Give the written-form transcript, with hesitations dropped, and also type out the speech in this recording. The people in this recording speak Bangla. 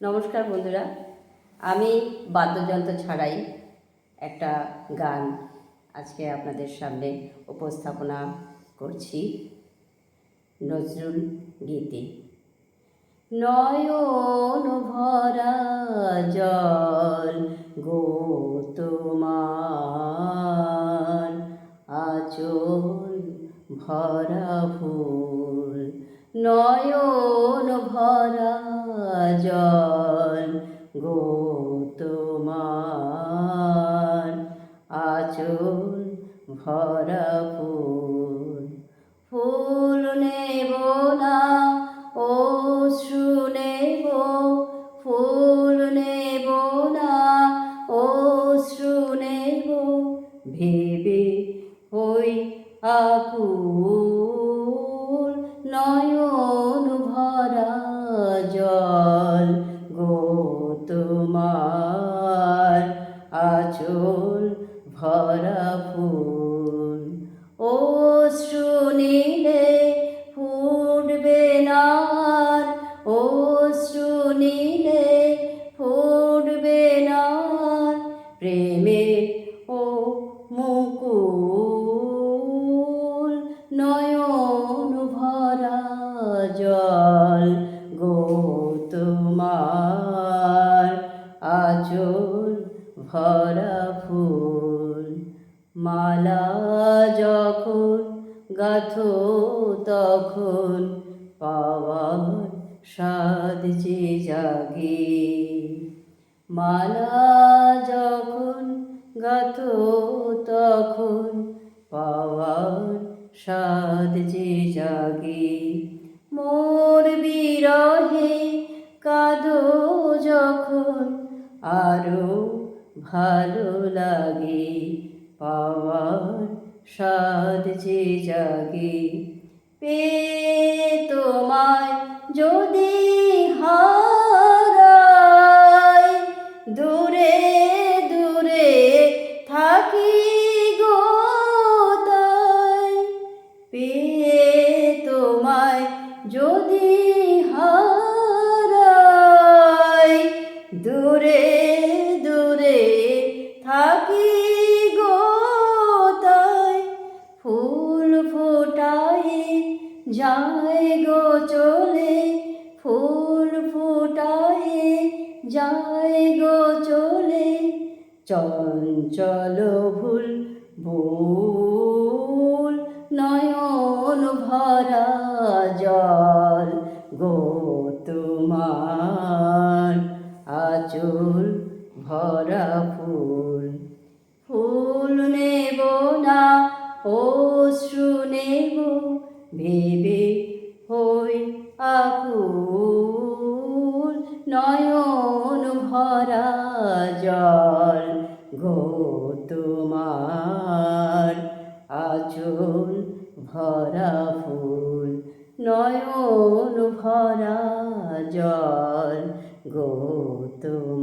নমস্কার বন্ধুরা, আমি বাদ্যযন্ত্র ছাড়াই একটা গান আজকে আপনাদের সামনে উপস্থাপনা করছি। নজরুল গীতি। নয়ন ভরা জল গো তোমার, আঁচল ভরা ফুল। নয়ন ভরা জল গো তোমার, আঁচল ভরা ফুল। ফুল নেব না অশ্রু নেব, ফুল নেব না অশ্রু নেব, ভেবে হই আকুল। নয়ন ভরা জল গো তোমার, আঁচল ভরা ফুল। অশ্রু নিলে ফুটবে না, অশ্রু নিলে ফুটবে না প্রেমের ও মুকুল। নয়ন ভরা জল গো তোমার, আঁচল ভরা ফুল। মালা যখন গাঁথো তখন পাওয়ার স্বাদ যে জাগে। মালা যখন গাঁথো তখন পাওয়ার স্বাদ যে জাগে। মোর বিরহে কাঁদো যখন আরো ভালো লাগে, পাওয়ার স্বাদ যে জাগে। পেয়ে তোমায় যদি হারাই, দূরে দূরে থাকি গো তাই। পেয়ে তোমায় যদি হারাই, দূরে দূরে থাকি গো তাই। ফুল ফোটায় যায় গো চলে, ফুল ফোটায় যায় গো চলে, চঞ্চল ভুল ভুল। নয়ন ভরা জল গো তোমার, আঁচল ভরা ফুল। ফুল নেব না অশ্রু নেব, ভেবে হই আকুল। নয়ন ভরা জল গো তোমার, আঁচল ভরা ফুল। নয়ন ভরা জল গো তোমার।